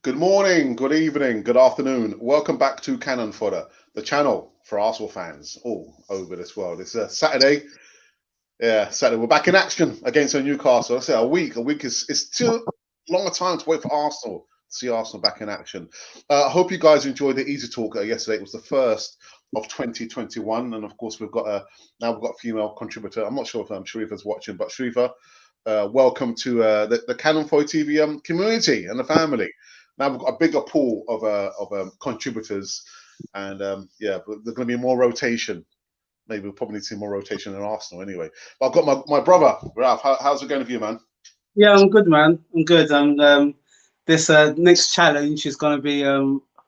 Good morning, good evening, good afternoon. Welcome back to Cannon Fodder, the channel for Arsenal fans all over this world. It's Saturday. Yeah, Saturday. We're back in action against Newcastle. I say a week. A week is too long a time to wait for Arsenal to see Arsenal back in action. I hope you guys enjoyed the Easy Talk yesterday. It was the first of 2021, and of course we've got a female contributor. I'm not sure if Sharifa's watching, but Sharifa, welcome to the Cannon Fodder TV community and the family. Now we've got a bigger pool of contributors, and there's going to be more rotation. Maybe we'll probably need to see more rotation in Arsenal anyway. But I've got my brother, Ralph. How's it going with you, man? Yeah, I'm good, man. I'm good. And this next challenge is going to be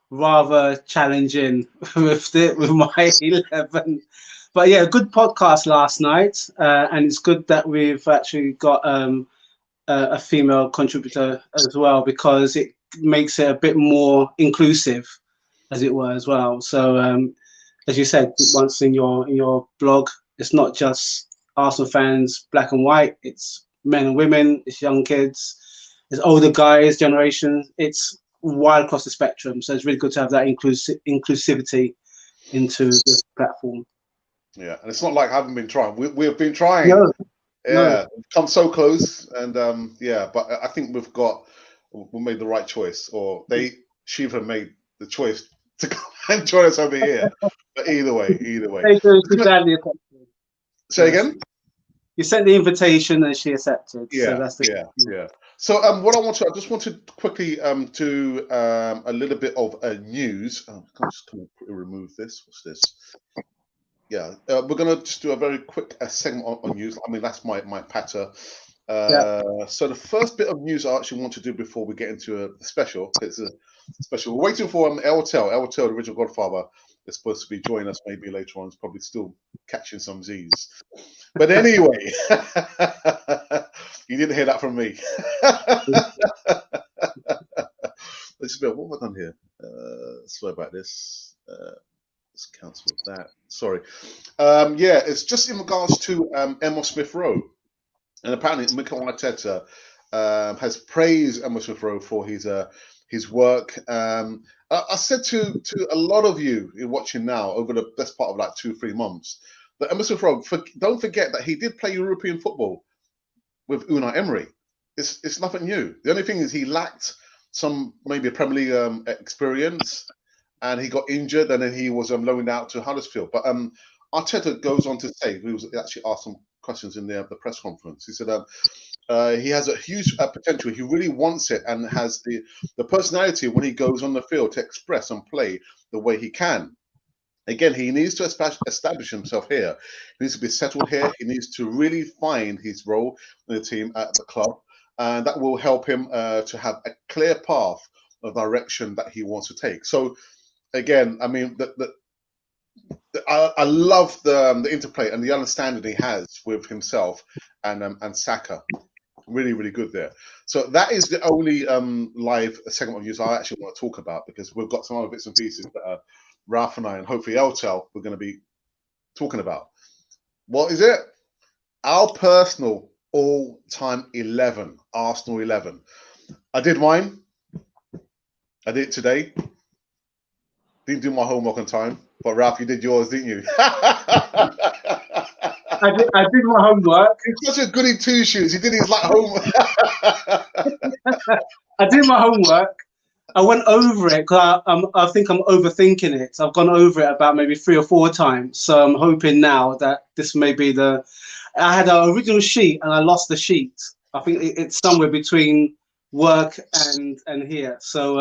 rather challenging with my 11. But yeah, good podcast last night, and it's good that we've actually got a female contributor as well, because it makes it a bit more inclusive, as it were, as well. So as you said once in your blog, it's not just Arsenal fans, black and white. It's men and women. It's young kids. It's older guys, generation. It's wide across the spectrum. So it's really good to have that inclusivity into this platform. Yeah, and it's not like I haven't been trying. We've been trying. No, yeah, we've come so close, and but I think we made the right choice, or Shiva made the choice to come and join us over here. But either way. Say again? You sent the invitation and she accepted. Yeah, so that's yeah. So I just want to quickly do a little bit of news. I'm just going to remove this. What's this? Yeah, we're going to just do a very quick segment on news. I mean, that's my patter. So the first bit of news I actually want to do before we get into a special. It's a special. We're waiting for El, the original Godfather, is supposed to be joining us maybe later on. He's probably still catching some Z's. But anyway, you didn't hear that from me. Let's just what have I done here? Sorry about this. Let's cancel that. Sorry. It's just in regards to Emile Smith Rowe. And apparently, Mikel Arteta has praised Emile Smith Rowe for his work. I said to a lot of you watching now over the best part of like 2-3 months that Emile Smith Rowe, don't forget that he did play European football with Unai Emery. It's nothing new. The only thing is he lacked some maybe a Premier League experience, and he got injured, and then he was loaned out to Huddersfield. But Arteta goes on to say, he was actually asked some questions in the press conference. He said he has a huge potential. He really wants it, and has the personality when he goes on the field to express and play the way he can. Again, he needs to establish himself here. He needs to be settled here. He needs to really find his role in the team at the club, and that will help him to have a clear path of direction that he wants to take. So, again, I mean, I love the interplay and the understanding he has with himself and Saka. Really, really good there. So that is the only live segment of news I actually want to talk about, because we've got some other bits and pieces that Ralph and I and hopefully Eltel we're going to be talking about. What is it? Our personal all-time 11, Arsenal 11. I did mine. I did it today. Didn't do my homework on time. But Ralph, you did yours, didn't you? I did my homework. He's such a goody two shoes. He did his homework. I did my homework. I went over it because I think I'm overthinking it. I've gone over it about maybe 3 or 4 times. So I'm hoping now that this may be I had an original sheet and I lost the sheet. I think it's somewhere between work and here. So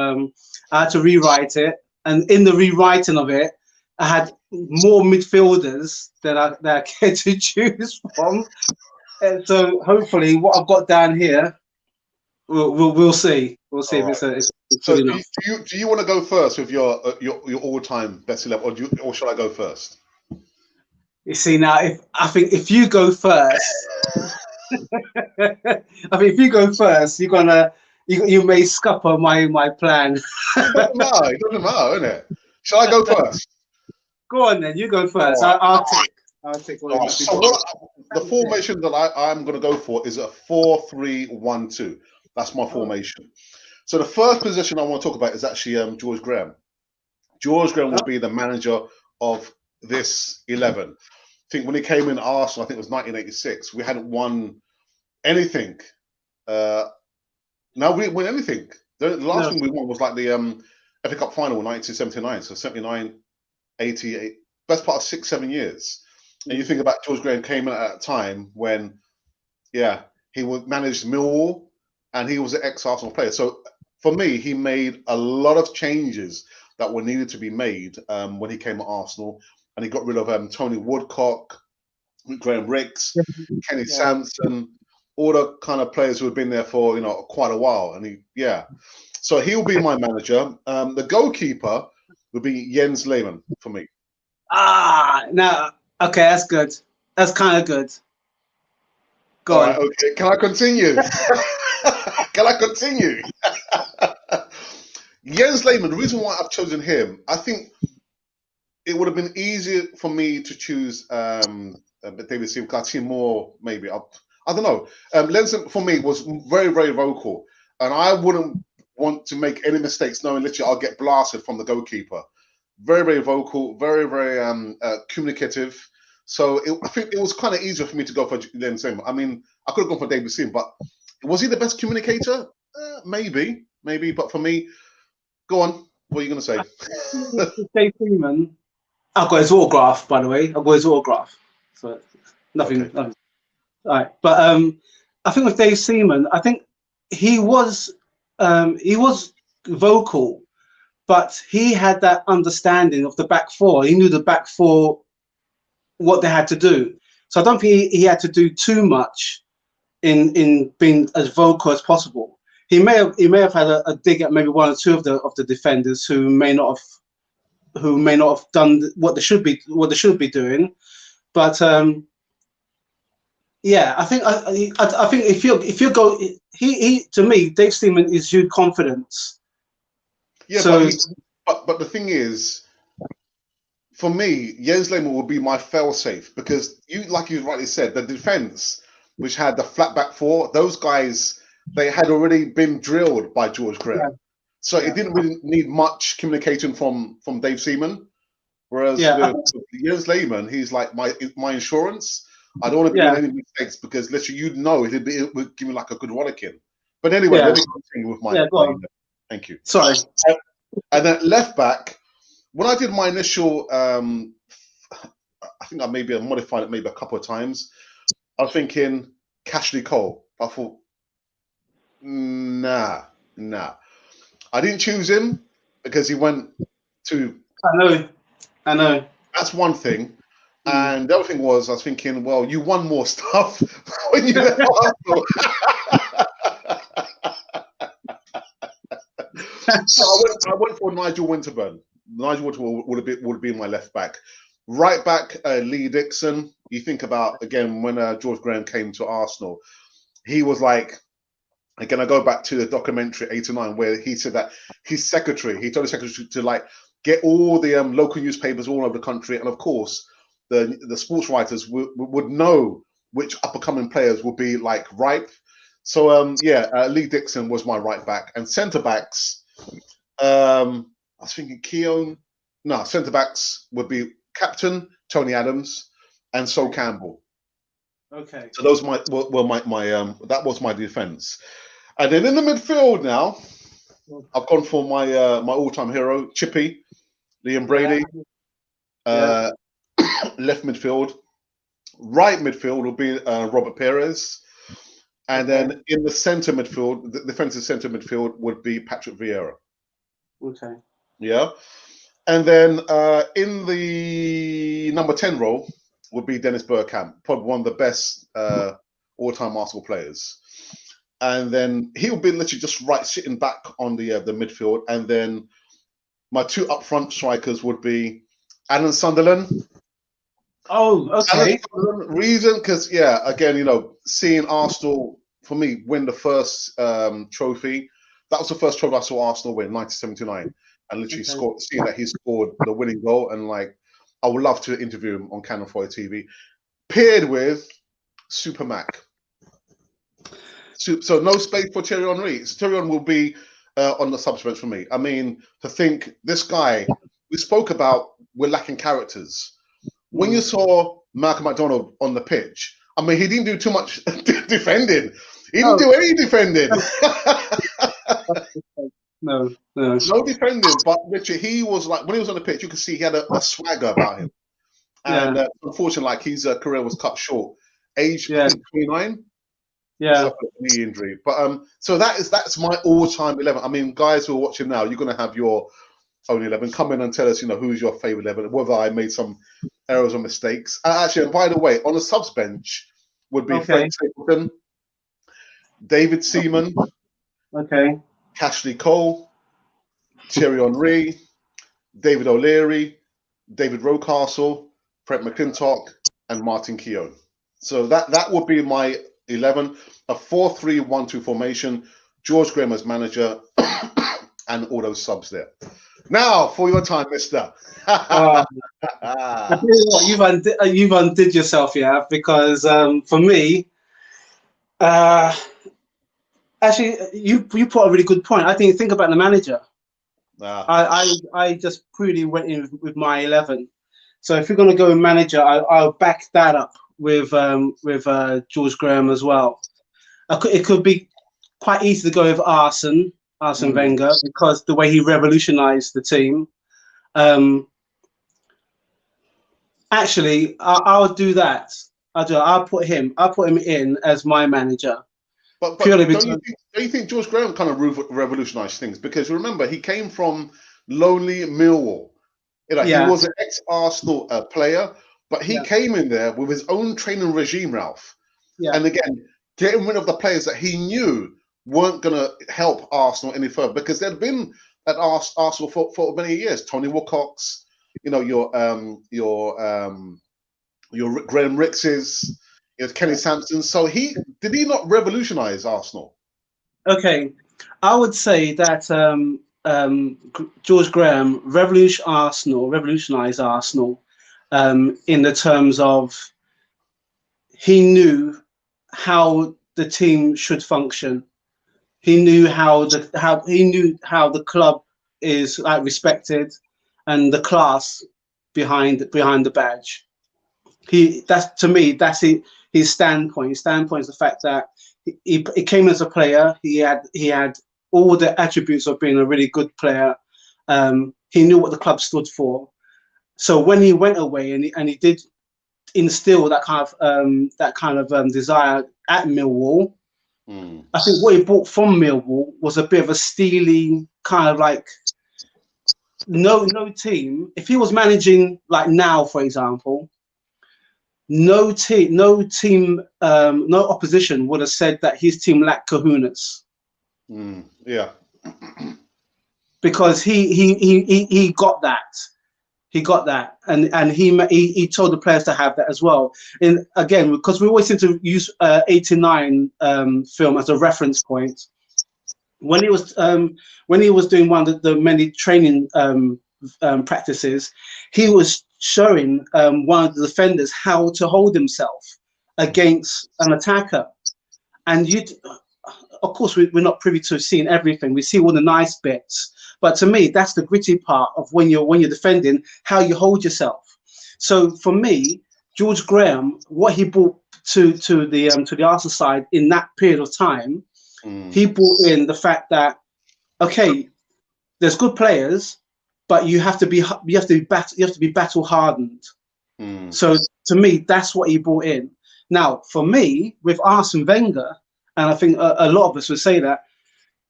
I had to rewrite it. And in the rewriting of it, I had more midfielders than I cared to choose from. And so hopefully what I've got down here, we'll see. We'll see if it's so good enough. Do you want to go first with your all-time best 11, or should I go first? You see, now if you go first, if you go first, you're gonna you may scupper my plan. It doesn't matter, isn't it? Shall I go first? Go on then, you go first. Right. I'll take one. Right. So the formation that I'm going to go for is a 4-3-1-2. That's my formation. So the first position I want to talk about is actually George Graham. George Graham will be the manager of this 11. I think when he came in Arsenal, I think it was 1986, we hadn't won anything. No, we didn't win anything. The last thing we won was like the FA Cup final in 1979, so 79, 88, best part of 6-7 years. And you think about George Graham came in at a time when, he managed Millwall and he was an ex-Arsenal player. So for me, he made a lot of changes that were needed to be made when he came to Arsenal. And he got rid of Tony Woodcock, Graham Ricks, Kenny Sampson, all the kind of players who had been there for quite a while. And so he'll be my manager. The goalkeeper would be Jens Lehmann for me. No, okay, that's good. That's kind of good. Go on. Right, okay, can I continue? Can I continue? Jens Lehmann, the reason why I've chosen him, I think it would have been easier for me to choose David Seaman, because I've seen more, maybe. I don't know. Lenson, for me, was very, very vocal. And I wouldn't want to make any mistakes knowing literally I'll get blasted from the goalkeeper. Very, very vocal, very, very communicative. So I think it was kind of easier for me to go for Jens Lehmann. I mean, I could have gone for David Seaman, but was he the best communicator? Maybe. But for me, go on. What are you going to say? Dave Seaman. I've got his autograph, by the way. I've got his autograph. So nothing. All right. But I think with Dave Seaman, I think he was vocal, but he had that understanding of the back four. He knew the back four, what they had to do. So I don't think he had to do too much in being as vocal as possible. He may have had a dig at maybe one or two of the defenders who may not have done what they should be doing. But I think if you go, he to me, Dave Seaman exudes confidence. Yeah, so, but the thing is, for me, Jens Lehmann will be my fail-safe, because like you rightly said, the defense, which had the flat back four, those guys, they had already been drilled by George Graham. Yeah. So it didn't really need much communication from Dave Seaman. Whereas with Jens Lehmann, he's like my insurance. I don't want to be doing any mistakes, because literally it would give me like a good rollicking. But anyway, let me continue with my thank you. Sorry. And then left back, when I did my initial, I think I modified it maybe a couple of times. I was thinking Cashley Cole. I thought, nah. I didn't choose him because he went to. I know. That's one thing. And the other thing was, I was thinking, well, you won more stuff when you left Arsenal. So I went for Nigel Winterburn. Nigel Winterburn would have been my left back. Right back, Lee Dixon. You think about, again, when George Graham came to Arsenal, he was like, again, I go back to the documentary 89, where he said that his secretary, he told his secretary to like get all the local newspapers all over the country, and of course, the sports writers would know which up-and-coming players would be like ripe. So Lee Dixon was my right back, and centre backs. I was thinking Keown. No, centre backs would be captain Tony Adams and Sol Campbell. Okay. So those were my that was my defence. And then in the midfield now, I've gone for my my all-time hero, Chippy, Liam Brady. Left midfield. Right midfield will be Robert Perez. And then in the centre midfield, the defensive centre midfield would be Patrick Vieira. Okay. Yeah. And then in the number 10 role would be Dennis Bergkamp, probably one of the best all-time Arsenal players. And then he'll be literally just sitting back on the midfield. And then my two up front strikers would be Alan Sunderland. Oh, okay. Reason, because again, seeing Arsenal for me win the first trophy. That was the first trophy I saw Arsenal win, 1979, and literally seeing that he scored the winning goal, and like I would love to interview him on Cannon Foy TV, paired with Super Mac. So no space for Thierry Henry. So Thierry Henry will be on the subs bench for me. I mean, to think this guy, we spoke about we're lacking characters. When you saw Malcolm McDonald on the pitch, I mean, he didn't do too much defending. He didn't do any defending. No. No defending, but Richard, he was like, when he was on the pitch, you could see he had a swagger about him. And unfortunately, like his career was cut short. Age, I think, 29. Yeah. A knee injury. But so that's my all-time 11. I mean, guys who are watching now, you're going to have your own 11. Come in and tell us, who's your favorite 11, whether I made some errors or mistakes. Actually, and by the way, on the subs bench would be Frank Stapleton, David Seaman, Cashley Cole, Thierry Henry, David O'Leary, David Rocastle, Brett McClintock, and Martin Keown. So that would be my 11, a 4-3-1-2 formation, George Graham as manager, and all those subs there. Now, for your time, mister. I tell you what, you've undid yourself, because for me, actually, you put a really good point. I think about the manager. I just purely went in with my 11. So if you're going to go with manager, I'll back that up with George Graham as well. It could be quite easy to go with Arsene Wenger, because the way he revolutionized the team. Actually, I'll do that. I'll put him in as my manager. But don't you think George Graham kind of revolutionized things? Because remember, he came from lonely Millwall. He was an ex-Arsenal player, but he came in there with his own training regime, Ralph. Yeah. And again, getting rid of the players that he knew weren't going to help Arsenal any further, because they'd been at Arsenal for many years. Tony Wilcox, your Graham Rickses, Kenny Sampson. So did he not revolutionise Arsenal? Okay, I would say that George Graham revolutionised Arsenal in the terms of he knew how the team should function. He knew how the club is respected, and the class behind the badge. To me, that's his standpoint. His standpoint is the fact that he came as a player. He had all the attributes of being a really good player. He knew what the club stood for. So when he went away and he did instill that kind of desire at Millwall, I think what he brought from Millwall was a bit of a steely kind of like no team. If he was managing like now, for example, no opposition would have said that his team lacked kahunas. Yeah, because he got that. He got that, and he told the players to have that as well. And again, because we always seem to use 89 film as a reference point. When he was doing one of the many training practices, he was showing one of the defenders how to hold himself against an attacker. And of course, we're not privy to seeing everything. We see all the nice bits. But to me, that's the gritty part of when you're defending, how you hold yourself. So for me, George Graham, what he brought to the Arsenal side in that period of time, he brought in the fact that, okay, there's good players, but you have to be battle hardened. So to me, that's what he brought in. Now, for me, with Arsene Wenger, and I think a lot of us would say that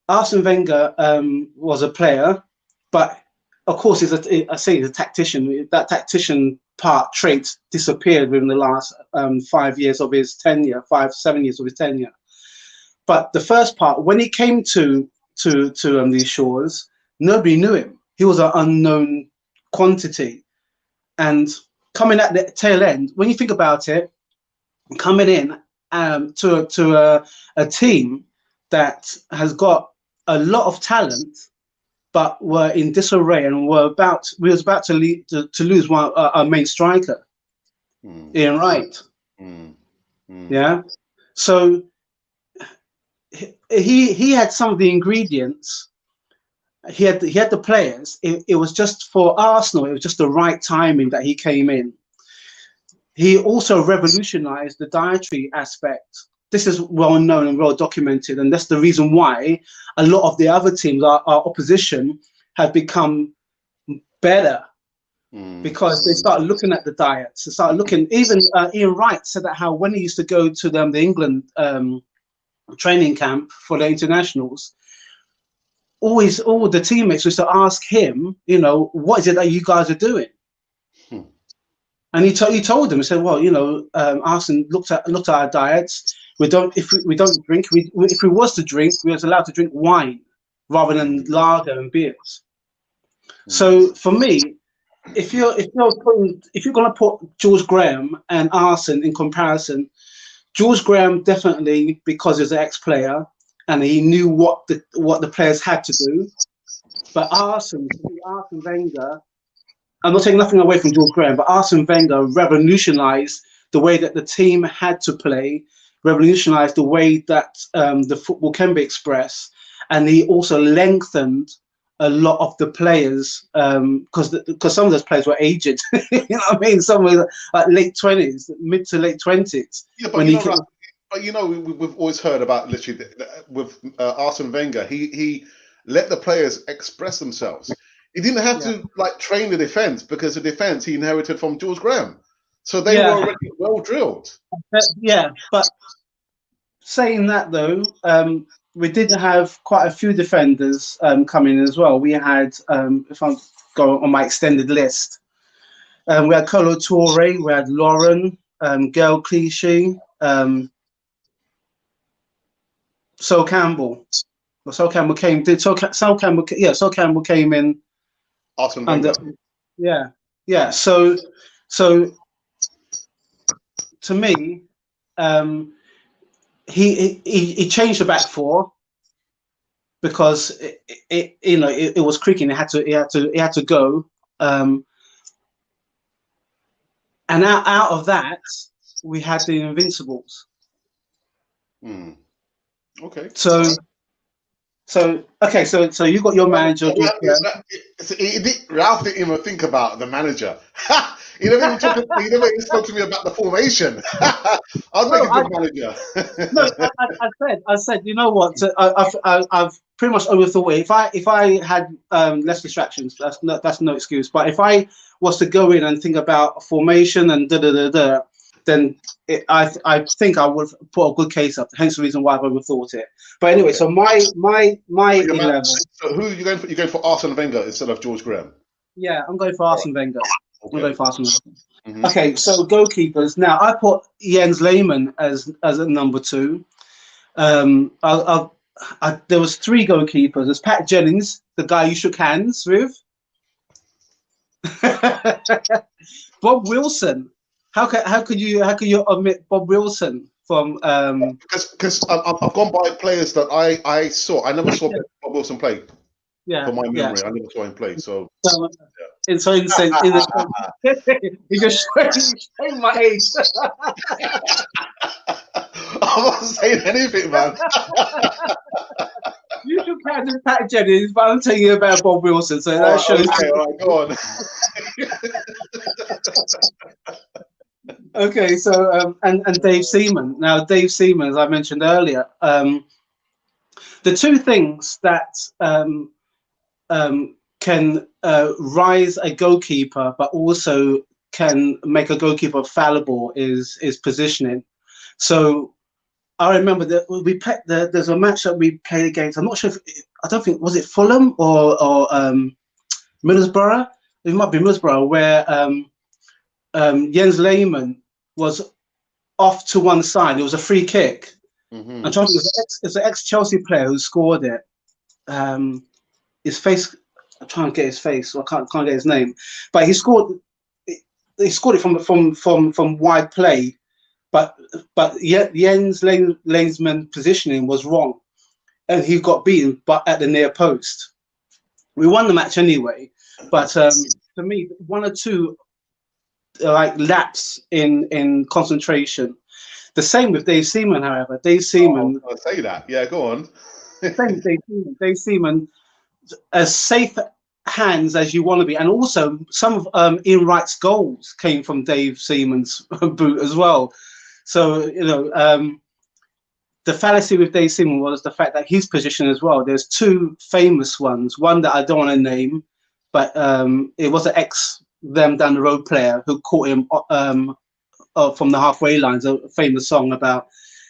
Arsene Wenger was a player, but of course he's a tactician. That tactician trait disappeared within the last 5 years of his tenure, 7 years of his tenure. But the first part, when he came to these shores, nobody knew him. He was an unknown quantity, and coming at the tail end, when you think about it, coming in to a team that has got a lot of talent, but were in disarray and we was about to lose our main striker, Ian Wright. Yeah, so he had some of the ingredients he had the players. It was just for Arsenal. It was just the right timing that he came in. He also revolutionised the dietary aspect. This is well known and well documented, and that's the reason why a lot of the other teams, our opposition, have become better, because they started looking at the diets. They started looking. Even Ian Wright said that how when he used to go to the England training camp for the internationals, always all the teammates used to ask him, you know, what is it that you guys are doing? And he told them, he said, well, you know, Arsenal looked at our diets. We don't drink. If we was to drink, we was allowed to drink wine rather than lager and beers. So for me, if you're going to put George Graham and Arsene in comparison, George Graham definitely, because he's an ex-player and he knew what the players had to do. But Arsene Wenger, I'm not taking nothing away from George Graham, but Arsene Wenger revolutionised the way that the team had to play, revolutionised the way that the football can be expressed, and he also lengthened a lot of the players, because some of those players were aged. You know what I mean? Some were like late 20s, mid to late 20s. Yeah, but you know, we've always heard about literally with Arsene Wenger. He let the players express themselves. He didn't have to like train the defense, because the defense he inherited from George Graham, so they were already well drilled. Yeah, but saying that though, we did have quite a few defenders come in as well. We had, if I go on my extended list, we had Kolo Toure, we had Lauren, Gail Clichy, Sol Campbell. Well, Sol Campbell came. Sol Campbell came in. Arsene Under, Wenger. Yeah. So to me, he changed the back four because it was creaking. It had to go. And out of that, we had the Invincibles. Okay. So you got your manager. Ralph didn't even think about the manager. He never even spoke to me about the formation. I'll make a good manager. No, I said, you know what? I've pretty much overthought it. If I had less distractions, that's no excuse. But if I was to go in and think about formation and then I think I would put a good case up. Hence the reason why I've overthought it. But anyway, so my 11. So who are you going for? You're going for Arsene Wenger instead of George Graham? Yeah, I'm going for Arsene Wenger. Okay, so goalkeepers. Now I put Jens Lehmann as a number 2. There was 3 goalkeepers. There's Pat Jennings, the guy you shook hands with. Bob Wilson. How could you omit Bob Wilson from? Because I've gone by players that I saw. I never saw Bob Wilson play. Yeah. For my memory, I never saw him play. So. You just showing my age. I'm not saying anything, man. You should count as Pat Jennings, but I'm telling you about Bob Wilson. So that shows. Okay, all right, go on. Okay, so and Dave Seaman. Now, Dave Seaman, as I mentioned earlier, the 2 things that can rise a goalkeeper, but also can make a goalkeeper fallible is positioning. So I remember that we played. There's a match that we played against. I'm not sure I don't think was it Fulham or Middlesbrough. It might be Middlesbrough, where Jens Lehmann was off to one side. It was a free kick. Mm-hmm. I'm trying to think, it's an ex-Chelsea player who scored it. His face. I'm trying to get his face, so I can't get his name. But he scored. He scored it from wide play, but Jens Lehmann's positioning was wrong, and he got beaten, but at the near post. We won the match anyway, but to me, 1 or 2 lapse in concentration. The same with Dave Seaman, however. Dave Seaman. I'll say that. Yeah, go on. Same with Dave Seaman. as safe hands as you want to be. And also, some of Ian Wright's goals came from Dave Seaman's boot as well. So, the fallacy with Dave Seaman was the fact that his position as well. There's two famous ones. One that I don't want to name, but it was an ex-them down the road player who caught him from the halfway line. A famous song about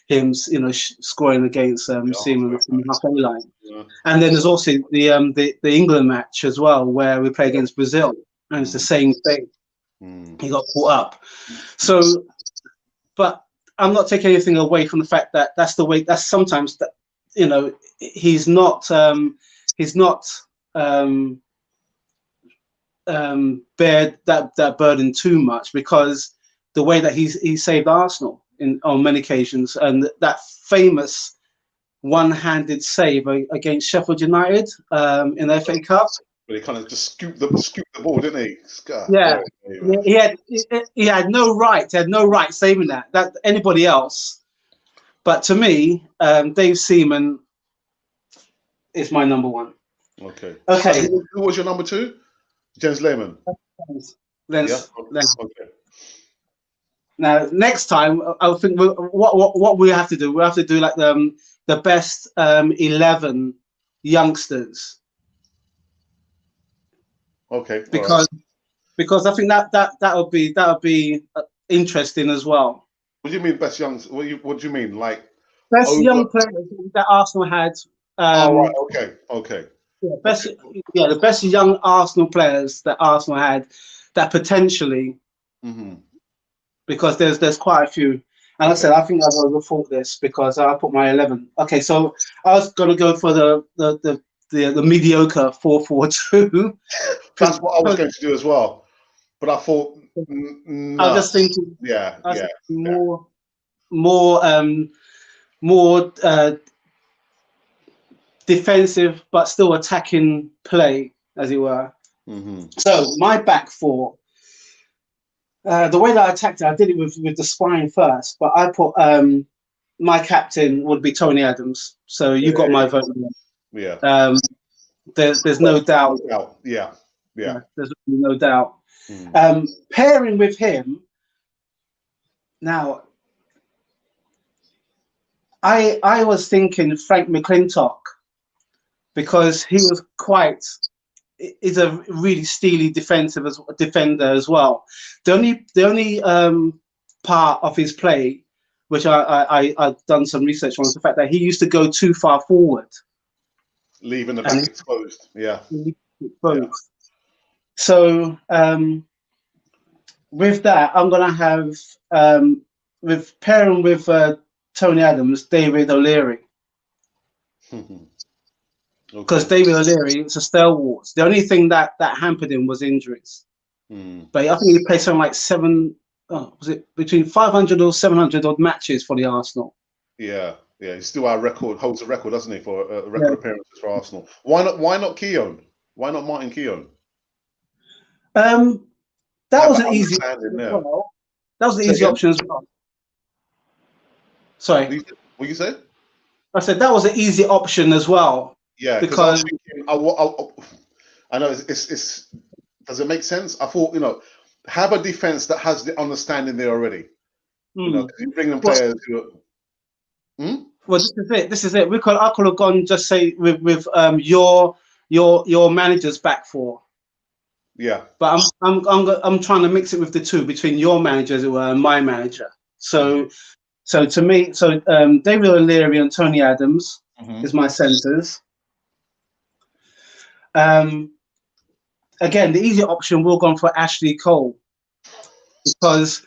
him, scoring against Seaman from the halfway line. Yeah. And then there's also the England match as well, where we play against Brazil, and it's the same thing. He got caught up. So, but I'm not taking anything away from the fact that that's the way. That's sometimes that he's not bear that burden too much, because the way that he saved Arsenal on many occasions, and that famous one-handed save against Sheffield United in the FA Cup. But he kind of just scooped the ball, didn't he? Yeah, he had no right. He had no right saving that anybody else. But to me, Dave Seaman is my number one. Okay. Who was your number two? Jens Lehmann. Lens. Okay. Now, next time, I think what we have to do, we have to do like the best 11 youngsters. Okay. Because I think that would be interesting as well. What do you mean best young? What do you mean, like best young players that Arsenal had? Right. Okay. Yeah, the best young Arsenal players that Arsenal had that potentially. Because there's quite a few, and I said I think I've overthought this because I put my 11. Okay, so I was gonna go for the mediocre 4-4-2. That's what I was going to do as well, but I thought no. I was just thinking, more defensive but still attacking play, as it were. So my back four. The way that I attacked it, I did it with the spine first, but I put my captain would be Tony Adams. So you got my vote. Yeah. There's no doubt. Yeah. There's no doubt. Pairing with him now, I was thinking Frank McClintock, because he was is a really steely defender as well. The only part of his play, which I've done some research on, is the fact that he used to go too far forward, leaving the back exposed. Yeah. So with that, I'm gonna have with pairing with Tony Adams, David O'Leary. Because David O'Leary was a stalwart. The only thing that hampered him was injuries. But I think he played something like between 500 or 700 odd matches for the Arsenal. Yeah. He still holds a record, doesn't he, for record appearances for Arsenal? Why not Keown? Why not Martin Keown? That was an easy option as well. That was an easy option as well. Sorry. What you say? I said that was an easy option as well. Yeah, because I know it's. Does it make sense? I thought have a defense that has the understanding there already. You bring them players who. Well, this is it. I could have gone just say with your manager's back four. Yeah. But I'm trying to mix it with the two, between your manager as it were and my manager. So to me, David O'Leary and Tony Adams is my centres. Again, the easy option will go for Ashley Cole, because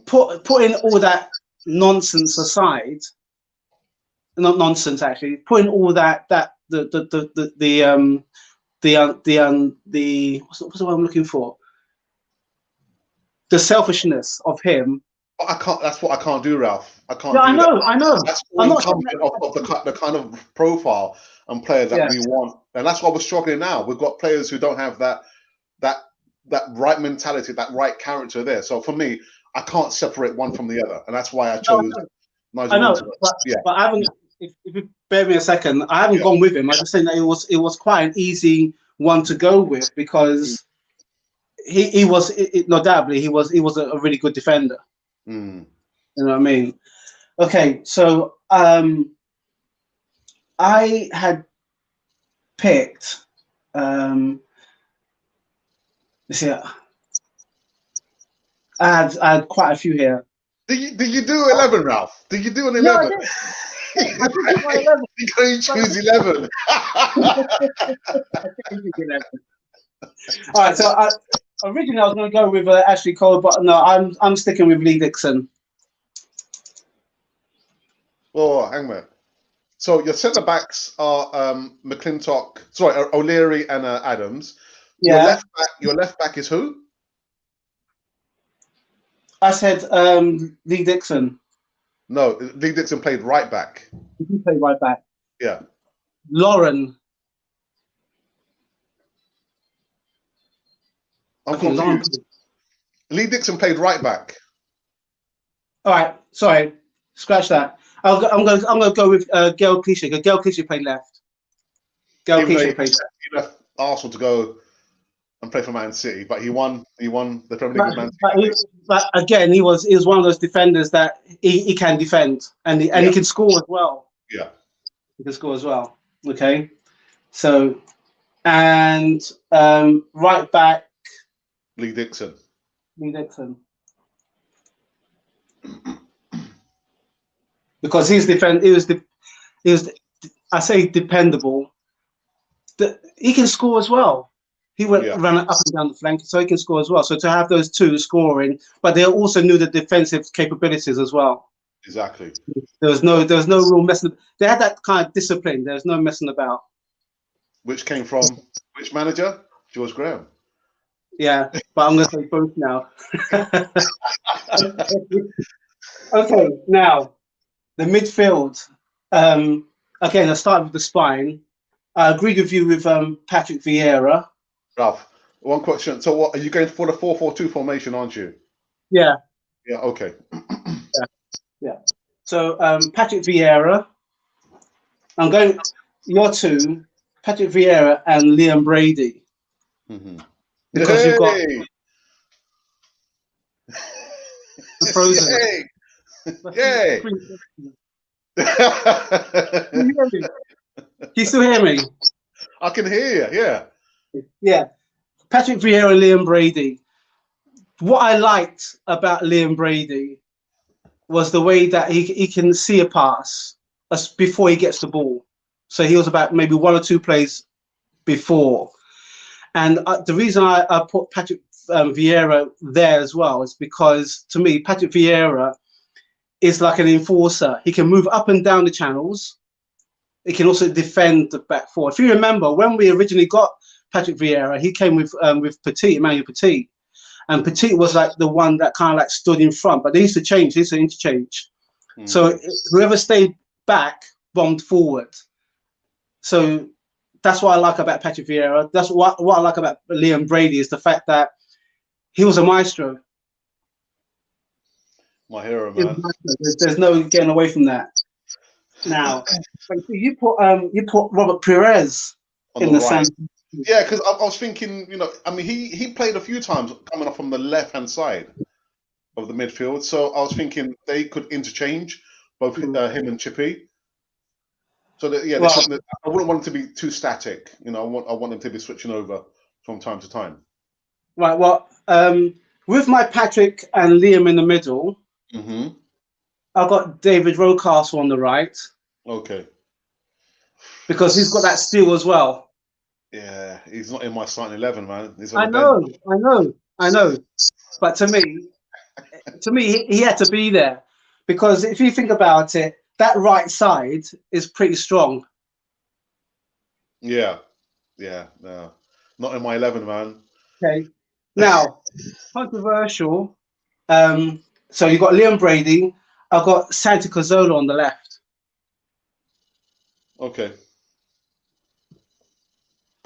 putting all that nonsense aside, not nonsense actually, putting all that what's the word I'm looking for? The selfishness of him. I can't. That's what I can't do, Ralph. I can't. No, I know. That's incumbent of the kind of profile and player that we want, and that's why we're struggling now. We've got players who don't have that right mentality, that right character there. So for me, I can't separate one from the other, and that's why I chose. I know, but I haven't. If bear me a second. I haven't gone with him. I just saying that it was quite an easy one to go with because he was no doubtly he was a really good defender. Mm. You know what I mean? Okay, so I had picked. Let's see, I had quite a few here. Did you do 11, Ralph? Did you do an 11? No, I did. I did do my 11. You can't choose 11. All right, so originally I was going to go with Ashley Cole, but no, I'm sticking with Lee Dixon. Oh, hang on. So your centre backs are McClintock, O'Leary and Adams. Yeah. Your left back is who? I said Lee Dixon. No, Lee Dixon played right back. He played right back. Yeah. Lauren. I'm confused. Lee Dixon played right back. All right, sorry, scratch that. I'm gonna go with Gail Clichy. Gail Clichy played left. Gail Clichy played left. He left Arsenal to go and play for Man City, but he won the Premier League with Man City. But again, he was one of those defenders that he can defend and he can score as well. Yeah, he can score as well. Okay, so and right back Lee Dixon. Lee Dixon. Because he was I say dependable. He can score as well. He ran up and down the flank, so he can score as well. So to have those two scoring, but they also knew the defensive capabilities as well. Exactly. There was no real messing. They had that kind of discipline. There was no messing about. Which came from which manager? George Graham. Yeah, but I'm going to say both now. Okay, now the midfield. Again, I started with the spine. I agreed with you with Patrick Vieira. Ralph, one question. So, what are you going for the 4-4-2 formation? Aren't you? Yeah. Yeah. Okay. Yeah. So Patrick Vieira. I'm going. Your two, Patrick Vieira and Liam Brady. Mm-hmm. Because you've got Frozen. Yay! Can you still hear me? I can hear you, yeah. Yeah. Patrick Vieira and Liam Brady. What I liked about Liam Brady was the way that he can see a pass before he gets the ball. So he was about maybe one or two plays before. And the reason I put Patrick Vieira there as well is because, to me, Patrick Vieira is like an enforcer. He can move up and down the channels. He can also defend the back four. If you remember, when we originally got Patrick Vieira, he came with Emmanuel Petit. And Petit was like the one that kind of like stood in front. But they used to change. They used to interchange. Mm. So whoever stayed back bombed forward. So that's what I like about Patrick Vieira. That's what I like about Liam Brady is the fact that he was a maestro. My hero, man. There's no getting away from that. Now, you put Robert Perez in the right. same. Yeah, because I was thinking, I mean, he played a few times coming up from the left-hand side of the midfield. So I was thinking they could interchange, both him and Chippy. So that, yeah, I wouldn't want them to be too static. I want them to be switching over from time to time. Right. Well, with my Patrick and Liam in the middle, I've got David Rocastle on the right. Okay. Because he's got that steal as well. Yeah, he's not in my starting 11, man. I know. But to me, he had to be there because if you think about it, that right side is pretty strong. Yeah. No, not in my 11, man. Okay. Now, controversial. So you've got Liam Brady. I've got Santi Cazorla on the left. Okay.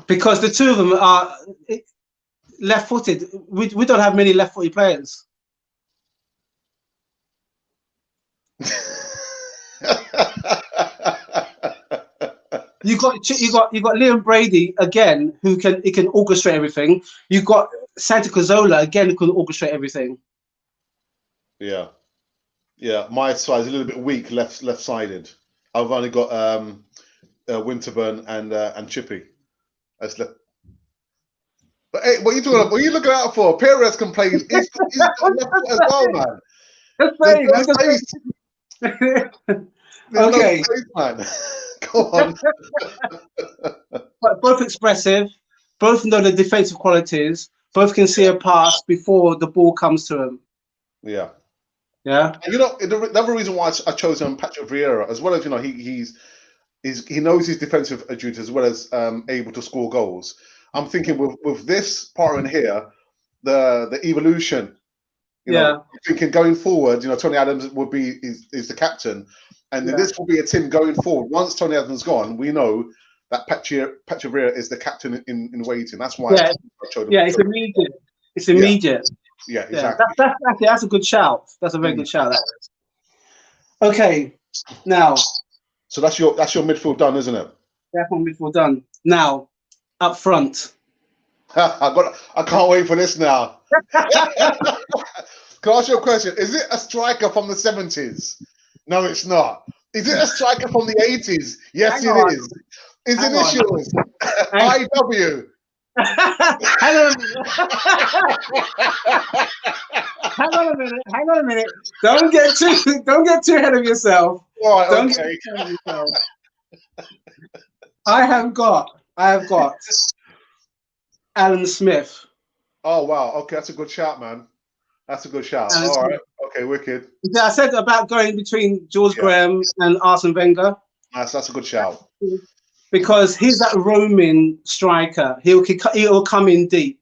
Because the two of them are left-footed. We don't have many left-footed players. You got Liam Brady again, who can orchestrate everything. You got Santa Cazzola again, who can orchestrate everything. Yeah, yeah. My side's a little bit weak, left-sided. I've only got Winterburn and Chippy. That's left. But hey, what are you doing? What are you looking out for? Perez can play. He's got left foot as well, man. Just There's saying. no I'm just space. saying. There's Okay. no space, man. Go on. But both expressive, both know the defensive qualities, both can see a pass before the ball comes to them. Yeah. Yeah. And the other reason why I chose Patrick Vieira, as well as he knows his defensive duties as well as able to score goals. I'm thinking with this part in here, the evolution. I'm thinking going forward, Tony Adams would be is the captain, and this will be a team going forward. Once Tony Adams is gone, we know that Patrick Vieira is the captain in waiting. That's why I chose him. Yeah, it's immediate. It's immediate. Yeah, exactly. That's a good shout. That's a very good shout. Okay, now. So that's your midfield done, isn't it? That's my midfield done. Now, up front. I can't wait for this now. Can I ask you a question? Is it a striker from the 70s? No, it's not. Is it a striker from the 80s? Yes, it is. His initials. IW. Hang on a minute. Don't get too ahead of yourself. All right, Don't get too ahead of yourself. I have got Alan Smith. Oh wow, okay, that's a good shout, man. That's a good shout. All right, okay, wicked. I said about going between George Graham and Arsene Wenger. That's a good shout. Because he's that roaming striker. He'll come in deep.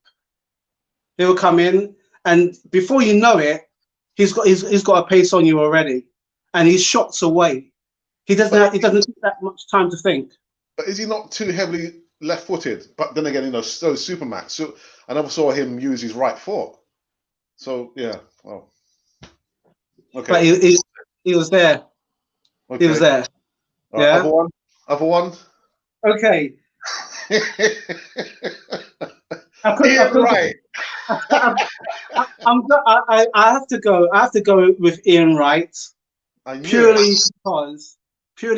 He'll come in, and before you know it, he's got a pace on you already, and he's shots away. He doesn't take that much time to think. But is he not too heavily left-footed? But then again, so Supermax. So I never saw him use his right foot. So yeah, well, okay. But he was there. Okay. He was there. Right, yeah. Other one. Okay. Right. I have to go. I have to go with Ian Wright. Purely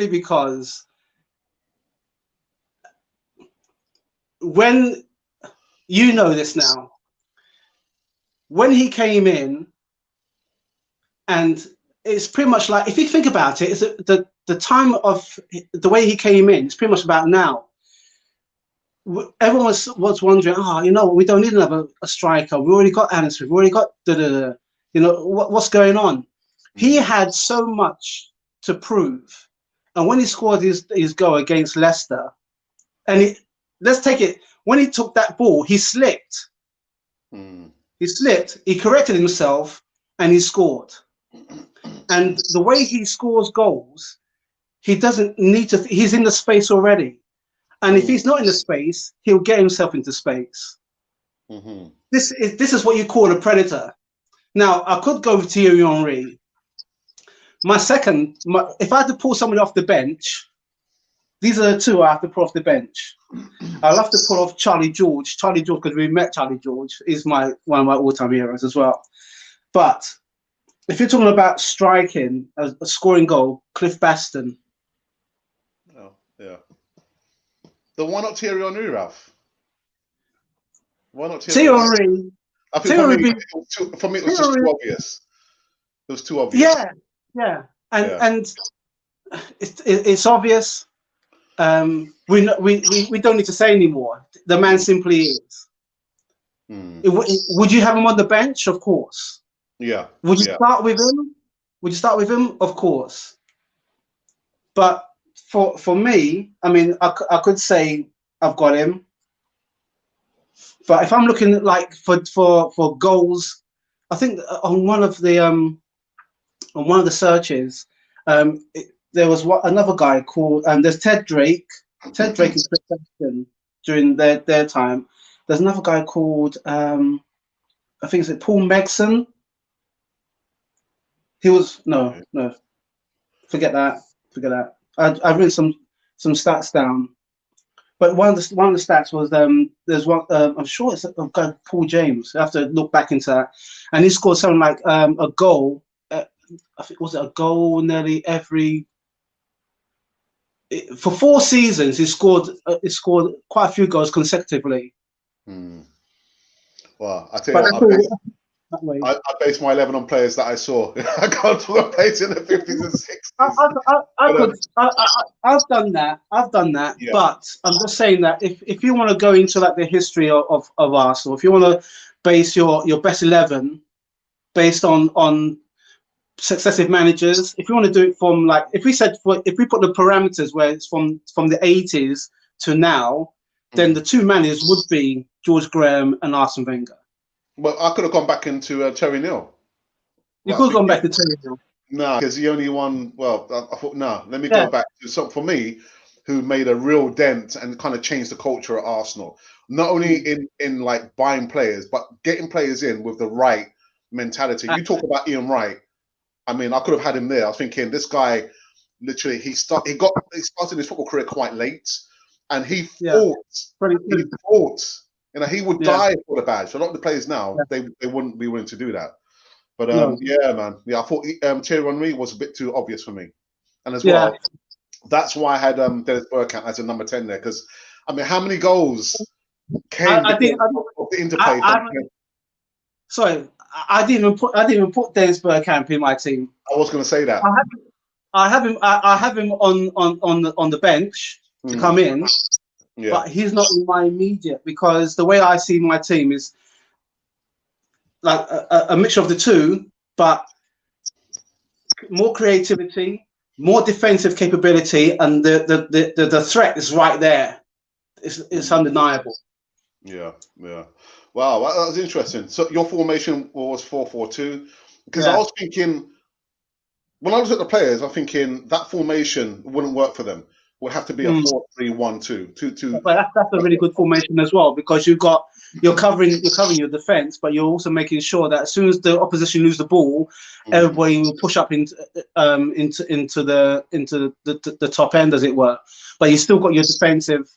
because when you know this now, when he came in, and it's pretty much like, if you think about it, it's the time of the way he came in. It's pretty much about now. Everyone was wondering, we don't need another striker. We already got Alan Smith. We already got what's going on. He had so much to prove, and when he scored his goal against Leicester, and let's take it, when he took that ball, he slipped. He slipped. He corrected himself, and he scored. And the way he scores goals, he doesn't need to. He's in the space already. And if he's not in the space, he'll get himself into space. This is what you call a predator. Now, I could go with Thierry Henry. If I had to pull somebody off the bench, these are the two I have to pull off the bench. I'll have to pull off Charlie George. Charlie George, because we met Charlie George, is one of my all-time heroes as well. But if you're talking about striking, a scoring goal, Cliff Baston. Oh, yeah. The one up Thierry Henry, Ralph. Why not Thierry Henry? I think for me, it was just too obvious. It was too obvious. Yeah. And it's obvious. We don't need to say anymore. The man simply is. Would you have him on the bench? Of course. Yeah. Would you start with him? Of course. But for me, I mean, I could say I've got him. But if I'm looking at like for goals, I think on one of the searches, there was another guy called there's Ted Drake. Ted Drake is during their time. There's another guy called I think it's Paul Megson. He was no. Forget that. I've read some some stats down. But one of the stats was there's one I'm sure it's a guy Paul James. I have to look back into that, and he scored something like a goal. I think was it a goal nearly every. For 4 seasons, he scored quite a few goals consecutively. Well, I tell you what, I base my 11 on players that I saw. I can't talk about players in the 50s and 60s. I've done that. Yeah. But I'm just saying that if you want to go into like the history of Arsenal, if you want to base your best 11 based on successive managers, if you want to do it from like if we put the parameters where it's from the 80s to now, then the two managers would be George Graham and Arsene Wenger. Well, I could have gone back into Terry Neill. You could have gone back to Terry Neill. No, because he only won. Well, I thought no. Let me go back to some for me, who made a real dent and kind of changed the culture at Arsenal. Not only in like buying players, but getting players in with the right mentality. You talk about Ian Wright. I mean, I could have had him there. I was thinking this guy, literally, he started his football career quite late, and he fought. He fought. You know, he would die for the badge. A lot of the players now, they wouldn't be willing to do that. But yeah, man. Yeah, I thought Thierry Henry was a bit too obvious for me. And as well, that's why I had Dennis Bergkamp as a number 10 there. Because, I mean, how many goals came of the interplay? Sorry, I didn't even put Dennis Bergkamp in my team. I was going to say that. I have him on the bench to come in. Yeah. But he's not in my immediate, because the way I see my team is like a mixture of the two, but more creativity, more defensive capability, and the threat is right there. It's undeniable. Yeah. Wow, that was interesting. So your formation was 4-4-2, because I was thinking, when I was at the players, I'm thinking that formation wouldn't work for them. Would have to be a 4-3-1-2. But that's a really good formation as well, because you're covering your defense, but you're also making sure that as soon as the opposition lose the ball, everybody will push up into the top end, as it were. But you still got your defensive.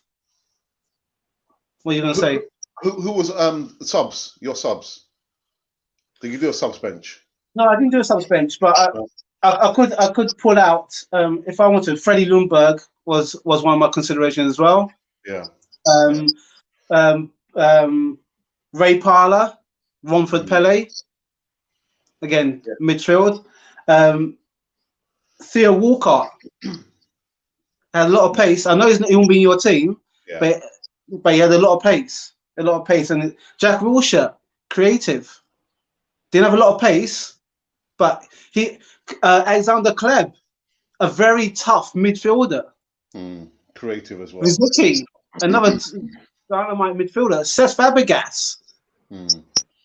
What are you going to say? Who was subs? Your subs? Did you do a subs bench? No, I didn't do a subs bench, but I could pull out if I wanted. Freddie Ljungberg was one of my considerations as well. Yeah. Ray Parlour, Romford Pele, again midfield. Theo Walcott had a lot of pace. I know he won't be in your team, but he had a lot of pace. And Jack Wilshere, creative, didn't have a lot of pace, but he Alexander Kleb, a very tough midfielder. Creative as well. Rizuki, another dynamite midfielder. Cesc Fabregas.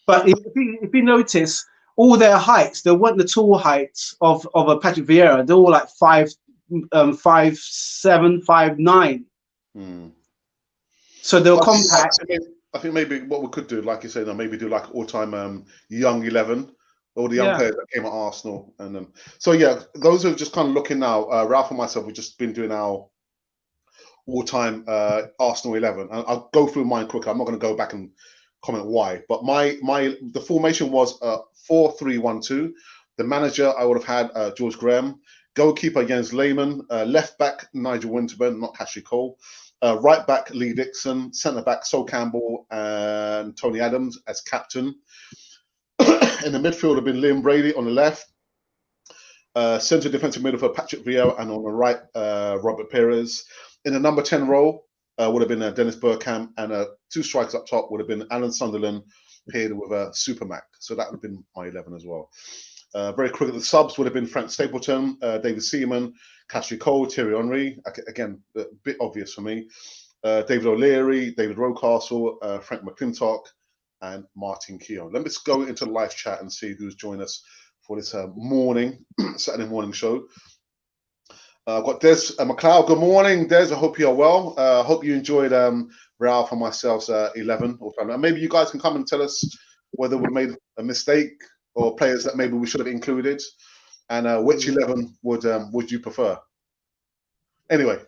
But if you notice, all their heights, they weren't the tall heights of a Patrick Vieira. They're all like 5'7", 5'9". So they were compact. I think maybe what we could do, like you say, maybe do like all-time young 11. All the young players that came at Arsenal. And so, yeah, those are just kind of looking now. Ralph and myself, we've just been doing our all-time Arsenal 11. And I'll go through mine quicker. I'm not going to go back and comment why. But the formation was 4-3-1-2. The manager, I would have had George Graham. Goalkeeper, Jens Lehmann. Left back, Nigel Winterburn, not Ashley Cole. Right back, Lee Dixon. Centre back, Sol Campbell and Tony Adams as captain. In the midfield have been Liam Brady on the left, centre defensive midfielder Patrick Vieira, and on the right Robert Perez. In the number 10 role would have been Dennis Bergkamp, and 2 strikers up top would have been Alan Sunderland paired with Supermac. So that would have been my 11 as well. Very quickly, the subs would have been Frank Stapleton, David Seaman, Ashley Cole, Thierry Henry. Again, a bit obvious for me. David O'Leary, David Rocastle, Frank McClintock, and Martin Keown. Let me just go into the live chat and see who's joined us for this Saturday morning show. I've got Des McLeod. Good morning, Des. I hope you're well. I hope you enjoyed Ralph and myself's 11. And maybe you guys can come and tell us whether we made a mistake or players that maybe we should have included, and which 11 would you prefer? Anyway.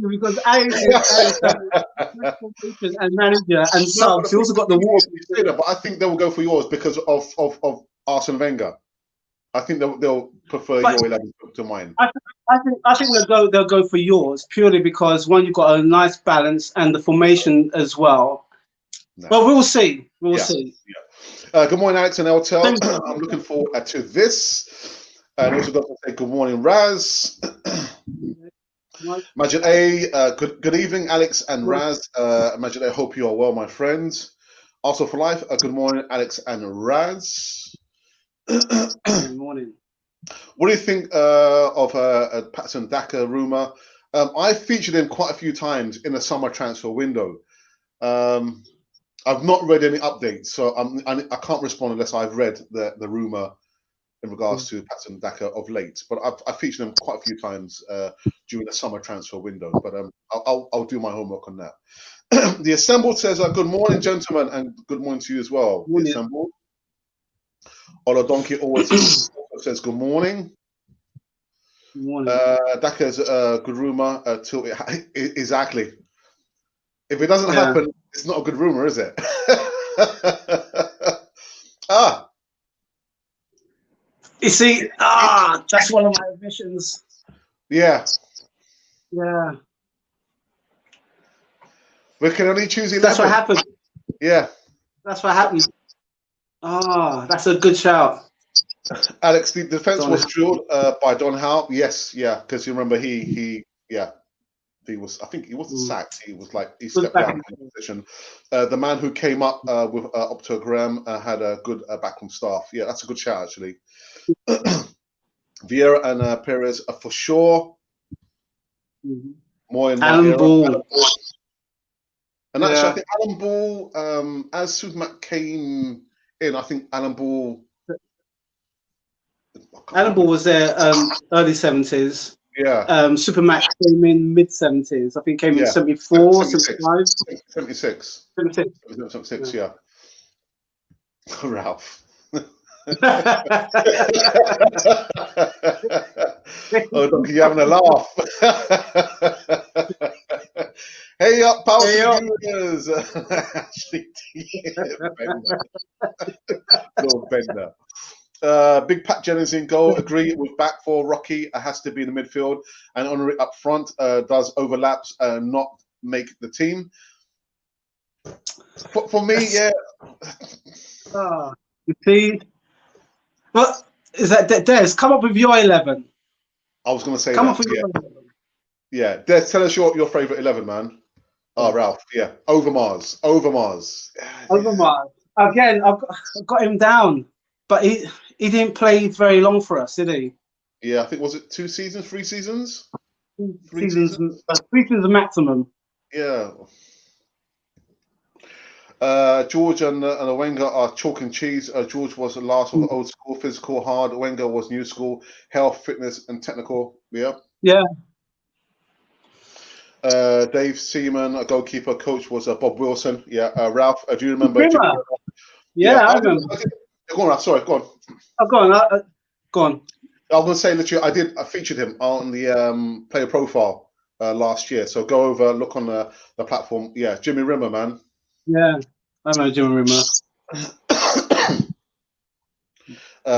Because Alex is and manager and subs. He also got the water. But I think they will go for yours because of Arsene Wenger. I think they'll prefer your 11 to mine. I think they'll go for yours purely because one, you've got a nice balance and the formation as well. No. But we'll see. We'll see. Yeah. Good morning, Alex and Eltel. I'm looking forward to this. And also got to say good morning, Raz. Majid A, good evening, Alex and Raz. Majid A, hope you are well, my friends. Also for life, good morning, Alex and Raz. Good morning. What do you think of Patson Daka rumour? I featured him quite a few times in the summer transfer window. I've not read any updates, so I can't respond unless I've read the rumour in regards to Patson Daka of late. But I've featured him quite a few times during the summer transfer window. But I'll do my homework on that. The Assembled says, good morning, gentlemen, and good morning to you as well. The Assembled. Ola Donkey always says good morning. Good morning. Daka's a good rumour. Exactly. If it doesn't happen, it's not a good rumour, is it? You see, that's one of my ambitions. Yeah. Yeah. We can only choose 11. That's what happened. Yeah. That's what happened. That's a good shout. Alex, the defense was drilled by Don Howe. Yes, because you remember he was, I think he wasn't sacked. He was he stepped down from the position. The man who came up with Opto Graham had a good backroom staff. Yeah, that's a good shout actually. Vieira and Perez are for sure. More in Alan Ball. And actually, I think Alan Ball, as Sumac came in, I think Alan Ball was there early 70s. Yeah. Supermax came in mid 70s. I think came in 74, 75. 76. 76, yeah. Ralph. Oh, Donkey, you're having a laugh. Hey up, power viewers. Actually, Lord Bender. Big Pat Jennings in goal. Agree with back four. Rocky has to be in the midfield, and Honorary up front does overlaps not make the team. For me, yeah. You see, what is that? Des, come up with your 11. I was going to say come that. Up with your 11. Yeah, Des, tell us your favourite 11, man. Oh, Ralph, yeah, Overmars. Overmars. Again, I've got him down, but he didn't play very long for us, did he? Yeah, I think, was it 2 seasons, 3 seasons? 3 seasons. 3 seasons maximum. Yeah. George and Wenger are chalk and cheese. George was the last of the old school, physical, hard. Wenger was new school, health, fitness, and technical. Yeah. Yeah. Dave Seaman, a goalkeeper coach, was Bob Wilson. Yeah. Ralph, do you remember? Yeah, I remember. Go on, Ralph. Sorry, go on. Oh, go on. Go on. I was going to say, literally, I featured him on the player profile last year. So go over, look on the platform. Yeah, Jimmy Rimmer, man. Yeah, I remember Jimmy Rimmer.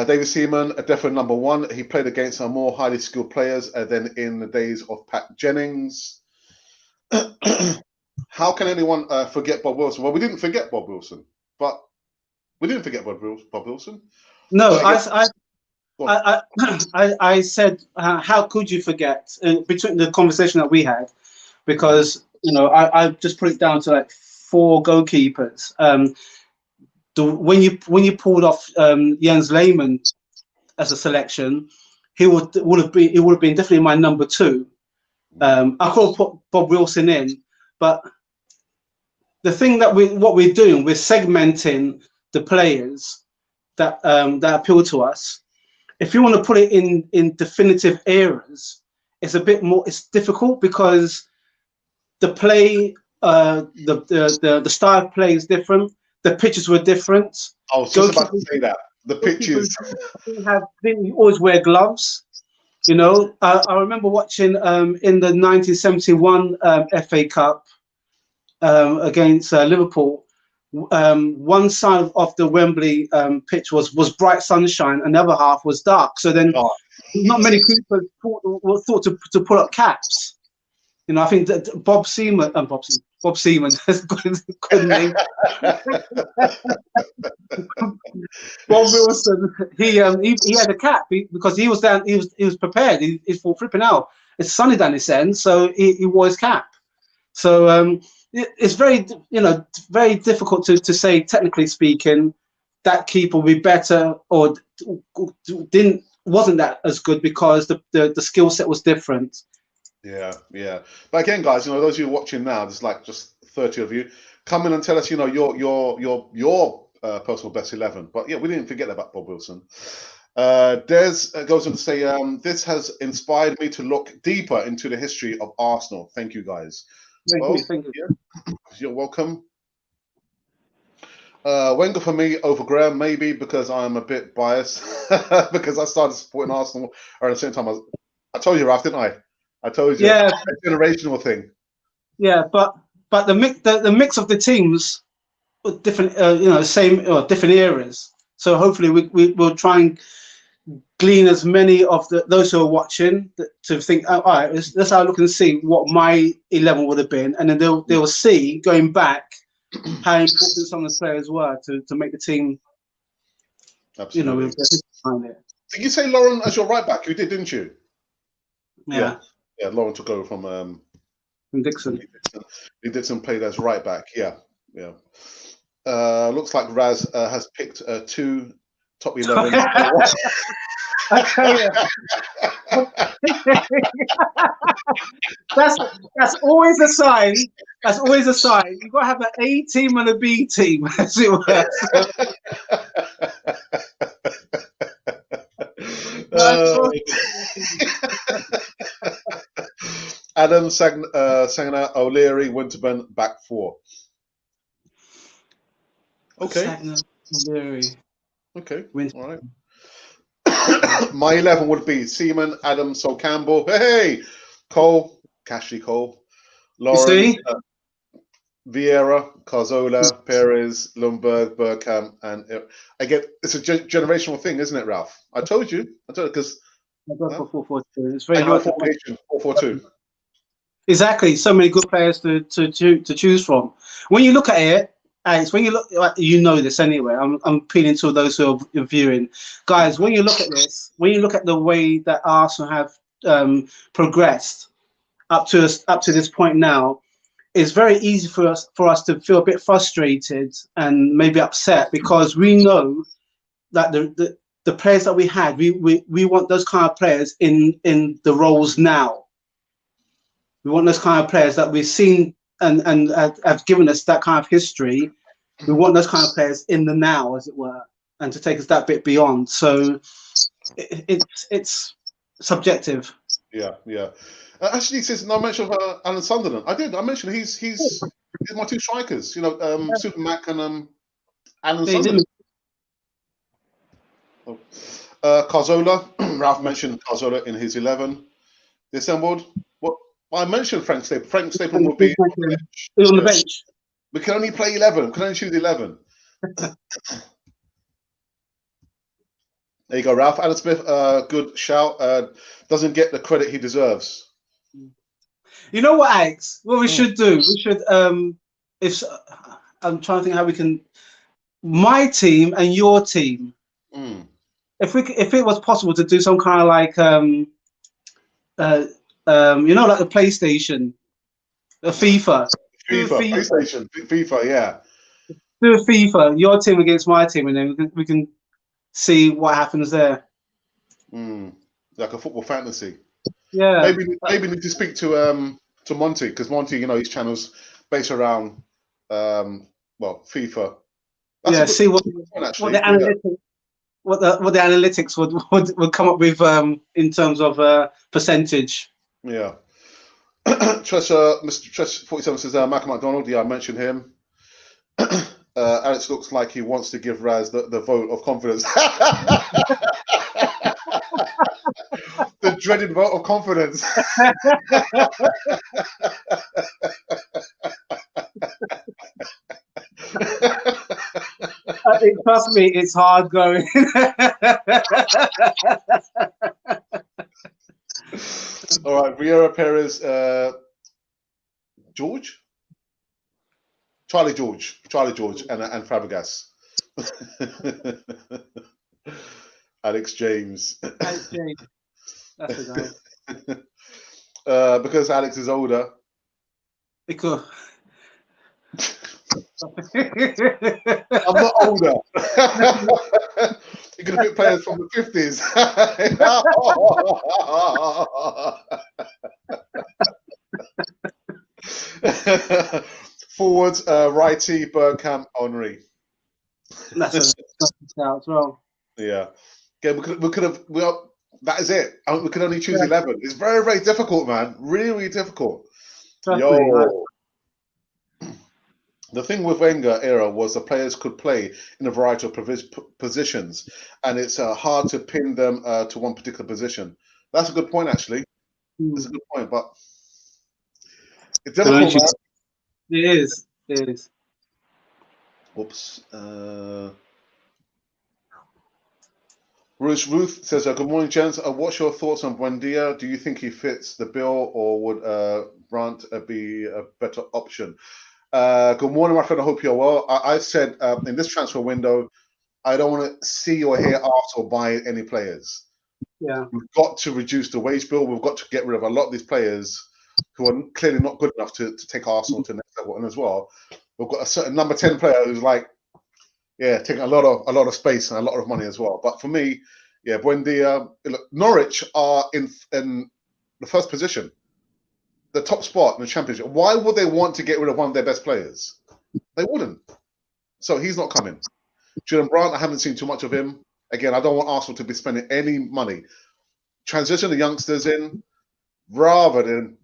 David Seaman, definitely number 1. He played against more highly skilled players than in the days of Pat Jennings. How can anyone forget Bob Wilson? Well, we didn't forget Bob Wilson, but we didn't forget Bob Wilson. No, I said, how could you forget? Between the conversation that we had, because I just put it down to 4 goalkeepers. When you pulled off Jens Lehmann as a selection, he would have been definitely my number 2. I could have put Bob Wilson in, but the thing that what we're doing, we're segmenting the players that appeal to us. If you want to put it in definitive eras, it's a bit more. It's difficult because the play, the style of play is different. The pitches were different. I was just about to say that. The pitches. Didn't always wear gloves. You know, I remember watching in the 1971 FA Cup against Liverpool. One side of the Wembley pitch was bright sunshine, and the other half was dark. So then, not many people thought to pull up caps. You know, I think that Bob Seaman, that's a good name. Bob Wilson, he had a cap because he was down. He was prepared. He thought, flipping out. It's sunny down this end, so he wore his cap. So it's very very difficult to say, technically speaking, that keeper will be better or wasn't that as good because the skill set was different. Yeah. But again, guys, those of you watching now, there's like just 30 of you. Come in and tell us, your personal best 11. But yeah, we didn't forget about Bob Wilson. Des goes on to say, this has inspired me to look deeper into the history of Arsenal. Thank you, guys. Thank you. Yeah, you're welcome. Wenger for me over Graham, maybe because I'm a bit biased because I started supporting Arsenal at the same time. I told you, Ralph, didn't I? I told you. Yeah, a generational thing. Yeah, but the mix of the teams, different, same or different eras. So hopefully we'll try and glean as many of those who are watching to think, oh, all right, let's have a look and see what my 11 would have been, and then they'll see, going back, how important some of the players were to make the team. Absolutely. Did you say Lauren as your right back? You did, didn't you? Yeah. Lauren took over from Dixon. Dixon played as right back. Yeah. Looks like Raz has picked 2 top 11. I tell you, that's always a sign. That's always a sign. You've got to have an A team and a B team, as it were. Adam Sagna, O'Leary, Winterburn, back 4. Okay. Sagna, O'Leary. Okay. All right. My 11 would be Seaman, Adam, Sol Campbell, hey, Cole, Cashley Cole, Lauren, Vieira, Carzola, Perez, Lundberg, Bergkamp, and again, it's a generational thing, isn't it, Ralph? I told you because. I go for 4-4-2. It's very hard. 4-4-2. Exactly. So many good players to choose from. When you look at it, Alex, when you look, this anyway. I'm appealing to those who are viewing, guys. When you look at this, when you look at the way that Arsenal have progressed up to this point now, it's very easy for us to feel a bit frustrated and maybe upset because we know that the players that we had, we want those kind of players in the roles now. We want those kind of players that we've seen and have given us that kind of history. We want those kind of players in the now, as it were, and to take us that bit beyond. So it's subjective. Yeah. Actually, says no mention of Alan Sunderland. I did. I mentioned he's my 2 strikers. Super Mac and Alan Sunderland. Carzola. Ralph mentioned Carzola in his 11. Dissembled. What I mentioned Frank Stapleton. Frank Stapleton would be on the bench. We can only play 11. We can only choose 11. There you go, Ralph. Alan Smith, good shout. Doesn't get the credit he deserves. You know what, Alex? What we should do? We should, if I'm trying to think how we can, my team and your team. If it was possible to do some kind of like, like the PlayStation, a FIFA. PlayStation, FIFA, yeah. Do a FIFA, your team against my team, and then we can see what happens there. Like a football fantasy. Yeah. Maybe need to speak to Monty because Monty, his channel's based around FIFA. That's see what the analytics. What the analytics would come up with in terms of percentage. Yeah. Mr. Tress 47 says Malcolm McDonald. Yeah, I mentioned him. Alex looks like he wants to give Raz the vote of confidence. The dreaded vote of confidence. Trust me, it's hard going. All right, Vieira Perez, Charlie George, and Fabregas. Alex James. Alex James. That's the guy. Because Alex is older. Because I'm not older. You're going to pick players from the 50s. Forwards, righty, Bergkamp, Henry. That's a shout as well. Yeah. Again, that is it. We can only choose 11. It's very, very difficult, man. Really, really difficult. The thing with Wenger era was the players could play in a variety of positions, and it's hard to pin them to one particular position. That's a good point, actually. That's a good point, but it's difficult, man. It is. It is. Whoops. Ruth says, good morning, gents. What's your thoughts on Buendia? Do you think he fits the bill, or would Brandt be a better option? Good morning, my friend. I hope you're well. I said in this transfer window, I don't want to see or hear Arsenal buy any players. Yeah. We've got to reduce the wage bill. We've got to get rid of a lot of these players who are clearly not good enough to take Arsenal to the next level. And as well, we've got a certain number 10 player who's like, taking a lot of space and a lot of money as well. But for me, Buendia, Norwich are in the first position, the top spot in the Championship. Why would they want to get rid of one of their best players? They wouldn't. So he's not coming. Julian Brandt, I haven't seen too much of him. Again, I don't want Arsenal to be spending any money. Transition the youngsters in rather than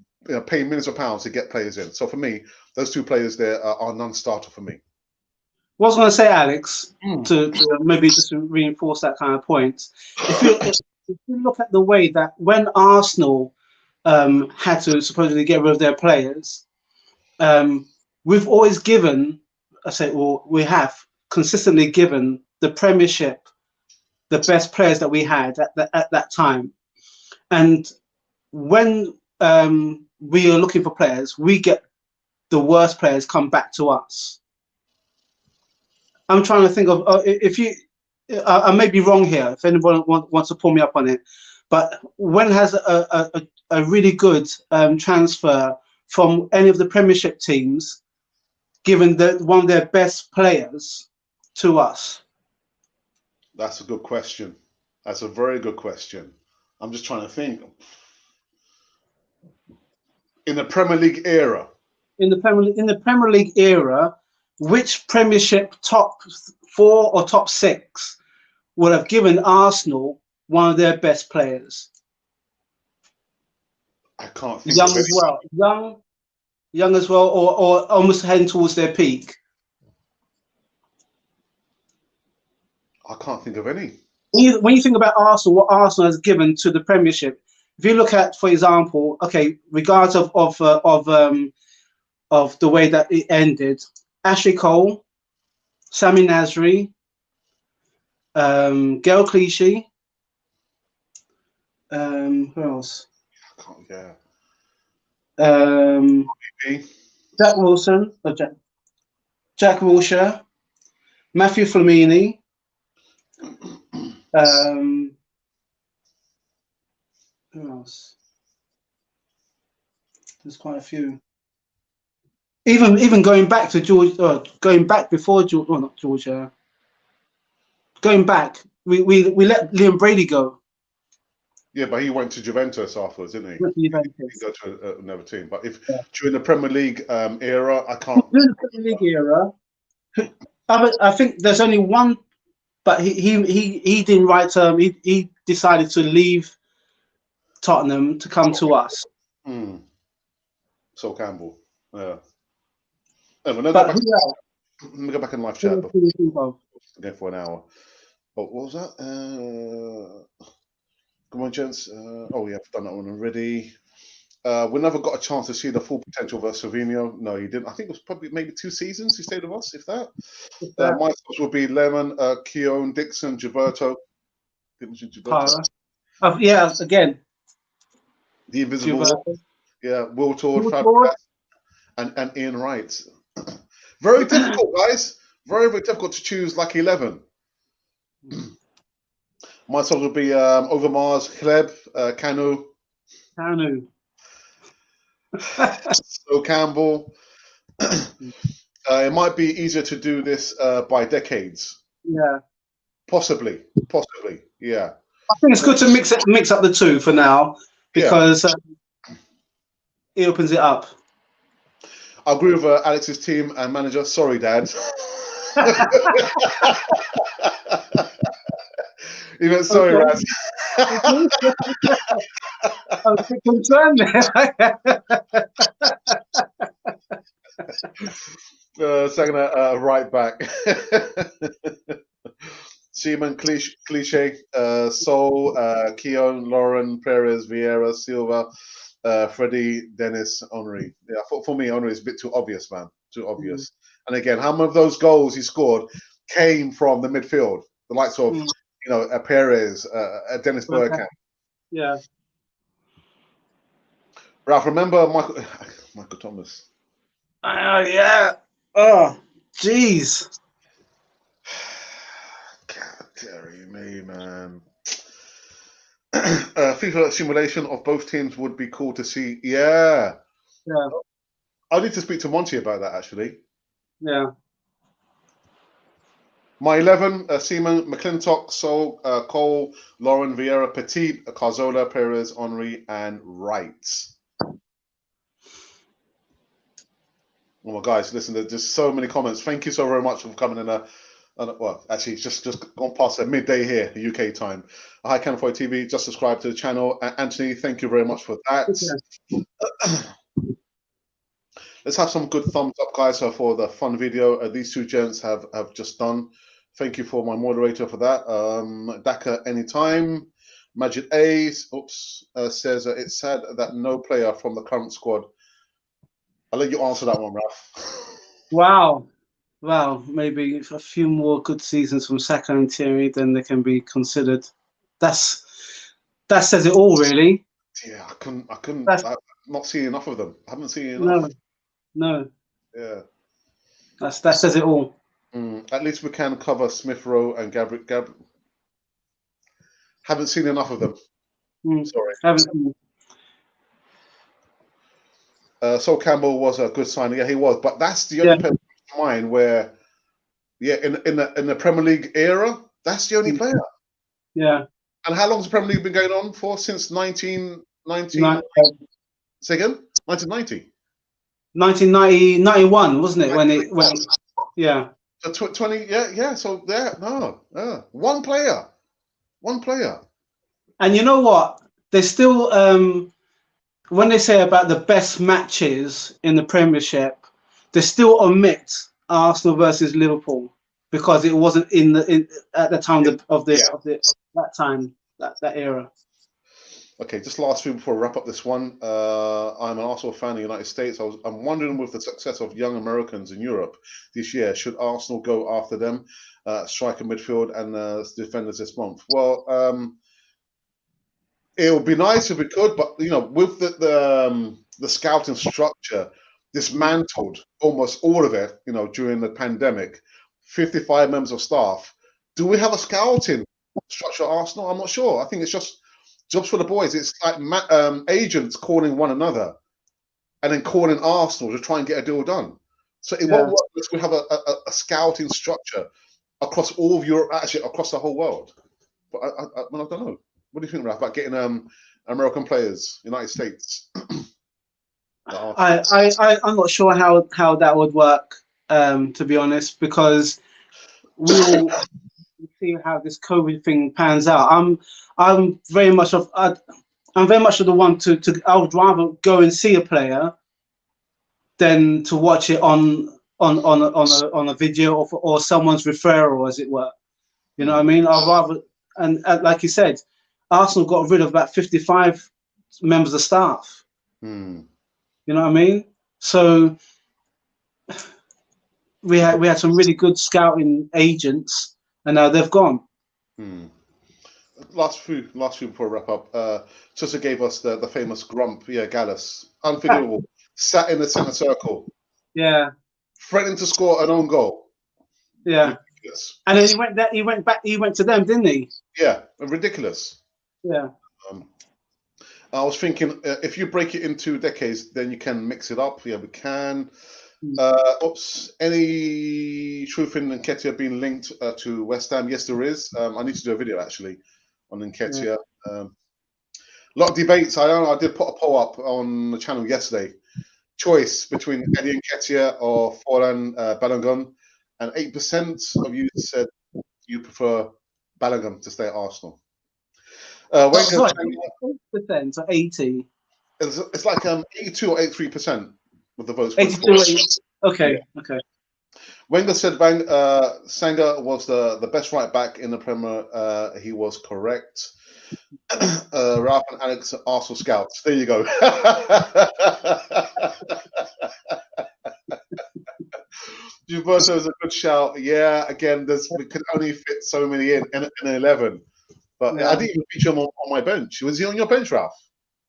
paying millions of pounds to get players in. So for me, those two players there are non-starter for me. What I was going to say, Alex, to maybe just to reinforce that kind of point, if you look at the way that when Arsenal had to supposedly get rid of their players, we've always given, we have consistently given the Premiership the best players that we had at that time. And when we are looking for players, we get the worst players come back to us. I'm trying to think of if you. I may be wrong here. If anyone wants to pull me up on it, but when has a really good transfer from any of the Premiership teams given one of their best players to us? That's a good question. That's a very good question. I'm just trying to think. In the Premier League era. In the Premier League era, which Premiership top 4 or top 6 would have given Arsenal one of their best players? I can't think young of as well. Young as well, or almost heading towards their peak. I can't think of any. When you think about Arsenal, what Arsenal has given to the Premiership, if you look at, for example, regardless of the way that it ended, Ashley Cole, Sami Nasri, Gail Clichy, who else? Jack Wilson, Jack Wilshere, Matthew Flamini. Who else? There's quite a few. Even going back to George, going back before George, well, not George. Going back, we let Liam Brady go. Yeah, but he went to Juventus afterwards, didn't he? He didn't go to another team. But during the Premier League era, I can't. During the Premier League era, I think there's only one, but he didn't write term. He decided to leave Tottenham to come to us. Sol Campbell. Yeah. But who else? Let me go back in live Who chat else can you think of? again for an hour. Oh, what was that? Come on, gents. Oh, yeah, I've done that one already. We never got a chance to see the full potential of Savinho. No, he didn't. I think it was probably maybe 2 seasons he stayed with us, if that. My subs would be Lemon, Keown, Dixon, Gilberto. Didn't mention Gilberto. Yeah, again. The Invisible One. Yeah, Will Tord, and Ian Wright. Very difficult, guys. Very, very difficult to choose like 11. My subs would be Overmars, Kleb, Kanu. So Campbell. It might be easier to do this by decades. Yeah. Possibly. Yeah. I think it's good to mix up the two for now because it opens it up. I agree with Alex's team and manager. Sorry, Dad. You meant sorry, Okay. Raz. I was a bit concerned there. Second right back. Seaman, Cliche, Sol, Keown, Lauren, Perez, Vieira, Silva, Freddie, Dennis, Henry. Yeah, for me, Henry is a bit too obvious, man. Too obvious. And again, how many of those goals he scored came from the midfield? The likes of, Perez, Dennis Bergkamp. Yeah. Ralph, remember Michael Thomas? Yeah. Oh, jeez. God, Terry, me, man. FIFA simulation of both teams would be cool to see. Yeah. I need to speak to Monty about that, actually. Yeah. My 11, Seaman, McClintock, Sol, Cole, Lauren, Vieira, Petit, Carzola, Perez, Henry, and Wright. Oh my guys, listen, there's just so many comments. Thank you so very much for coming in. Well, actually, just gone past midday here, UK time. Hi, Canafoy TV. Just subscribe to the channel. Anthony, thank you very much for that. Let's have some good thumbs up, guys, for the fun video these two gents have just done. Thank you for my moderator for that. Daka anytime. Majid A says it's sad that no player from the current squad. I'll let you answer that one, Ralph. Wow. Maybe a few more good seasons from Saka and Thierry, then they can be considered. That says it all, really. Yeah, I couldn't. I'm not seeing enough of them. I haven't seen enough. No. Yeah. That says it all. At least we can cover Smith Rowe and Gabriel. Haven't seen enough of them. Sorry. Haven't seen. Sol Campbell was a good signing. Yeah, he was. But that's the only player of mine where, in the Premier League era, that's the only player. Yeah. And how long has the Premier League been going on for? Since 1990? Say again? 1990. 1991, wasn't it? When yeah. So 20, yeah. So there, one player. And you know what? They still, when they say about the best matches in the Premiership, they still omit Arsenal versus Liverpool because it wasn't at the time of that era. Okay, just last few before I wrap up this one. I'm an Arsenal fan in the United States. I'm wondering, with the success of young Americans in Europe this year, should Arsenal go after them, striker, midfield, and defenders this month? Well, it would be nice if we could, but with the scouting structure dismantled, almost all of it, during the pandemic, 55 members of staff. Do we have a scouting structure at Arsenal? I'm not sure. I think it's just jobs for the boys. It's like agents calling one another and then calling Arsenal to try and get a deal done. So it won't work unless we have a scouting structure across all of Europe, actually across the whole world. But I don't know. What do you think, Ralph, about getting American players, United States? I'm not sure how that would work, to be honest, because we'll see how this COVID thing pans out. I'm very much of the one to I would rather go and see a player than to watch it on on a video or someone's referral, as it were. You know what I mean? I'd rather, and like you said, Arsenal got rid of about 55 members of staff. Mm. You know what I mean? So we had some really good scouting agents, and now they've gone. Mm. Last few before we wrap up. Tussa gave us the famous grump. Yeah, Gallus, unforgivable. Sat in the centre circle. Yeah. Threatening to score an own goal. Yeah. Ridiculous. And then he went to them, didn't he? Yeah, ridiculous. Yeah. I was thinking, if you break it into decades, then you can mix it up. Yeah, we can. Any truth in Nketiah being linked to West Ham? Yes, there is. I need to do a video actually on Nketiah. A lot of debates. I did put a poll up on the channel yesterday. Choice between Eddie Nketiah or Forlan Balogun, and 8% of you said you prefer Balogun to stay at Arsenal. Sorry, 8% or 80? It's like 82 or 83% of the votes. 82. Okay, yeah. Okay. Wenger said Sanga was the best right back in the Premier. He was correct. Ralph and Alex, Arsenal scouts. There you go. Gilberto is a good shout. Yeah, again, we could only fit so many in 11. But I didn't even feature him on my bench. Was he on your bench, Ralph?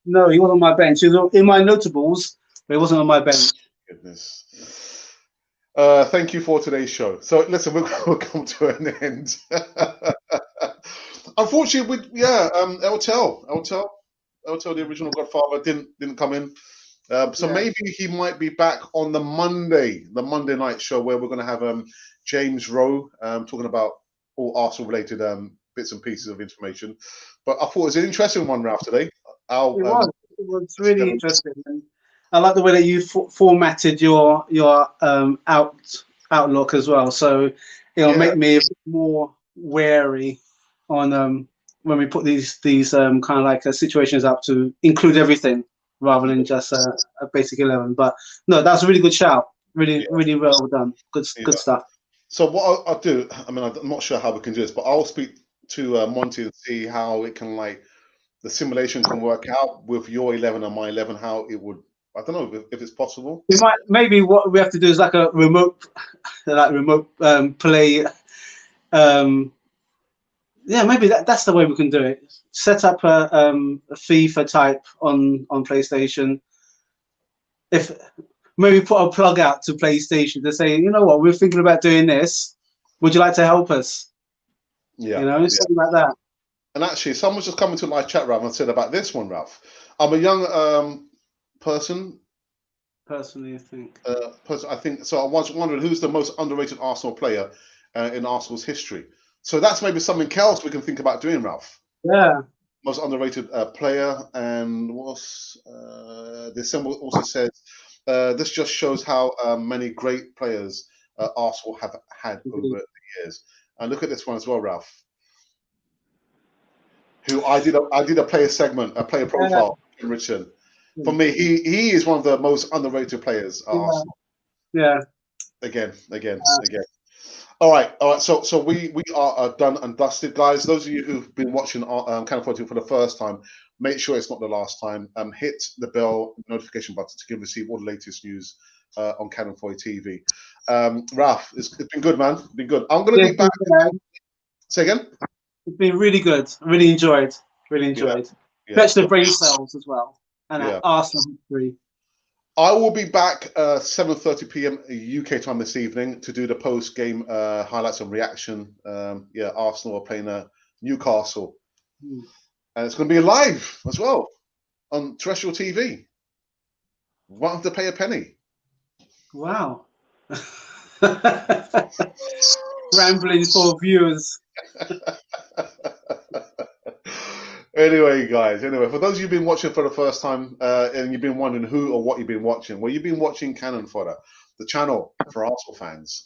No, he wasn't on my bench. He was in my notables, but he wasn't on my bench. Goodness. Thank you for today's show. So listen, we'll come to an end. Unfortunately, Eltel, the original Godfather, didn't come in. So maybe he might be back on the Monday night show, where we're going to have James Rowe talking about all Arsenal related bits and pieces of information. But I thought it was an interesting one, Ralph, today. It was really interesting. And I like the way that you formatted your outlook as well. So it'll make me a bit more wary on when we put these kind of like situations up to include everything rather than just a basic 11. But no, that's a really good shout. Really well done. Good stuff. So what I'll do, I mean, I'm not sure how we can do this, but I'll speak to Monty and see how it can, like, the simulation can work out with your 11 and my 11, how it would. I don't know if it's possible. Maybe what we have to do is like a remote play. Maybe that's the way we can do it. Set up a FIFA type on PlayStation. If maybe put a plug out to PlayStation to say, you know what, we're thinking about doing this. Would you like to help us? Yeah, something like that. And actually, someone's just come into my chat, Ralph, and said about this one, Ralph. I'm a young person. Personally, I think. I think so. I was wondering who's the most underrated Arsenal player in Arsenal's history. So that's maybe something else we can think about doing, Ralph. Yeah. Most underrated player, and the symbol also says this just shows how many great players Arsenal have had over the years. And look at this one as well, Ralph. Who I did a player segment, a player profile in Richard. For me, he is one of the most underrated players at Arsenal. Yeah. Again. All right. So we are done and dusted, guys. Those of you who've been watching Cannon 42 for the first time, make sure it's not the last time. Hit the bell notification button to receive all the latest news on Cannon 40 TV. Ralph, it's been good, man. It's been good. I'm going to be back. Say again. It's been really good. Really enjoyed. Especially the brain cells as well. And Arsenal history. I will be back 7:30 p.m. UK time this evening to do the post-game highlights and reaction. Arsenal are playing Newcastle. And it's going to be live as well on terrestrial TV. Won't have to pay a penny. Wow. Rambling for viewers. Anyway, guys. For those of you who've been watching for the first time and you've been wondering who or what you've been watching, well, you've been watching Cannon Fodder, the channel for Arsenal fans.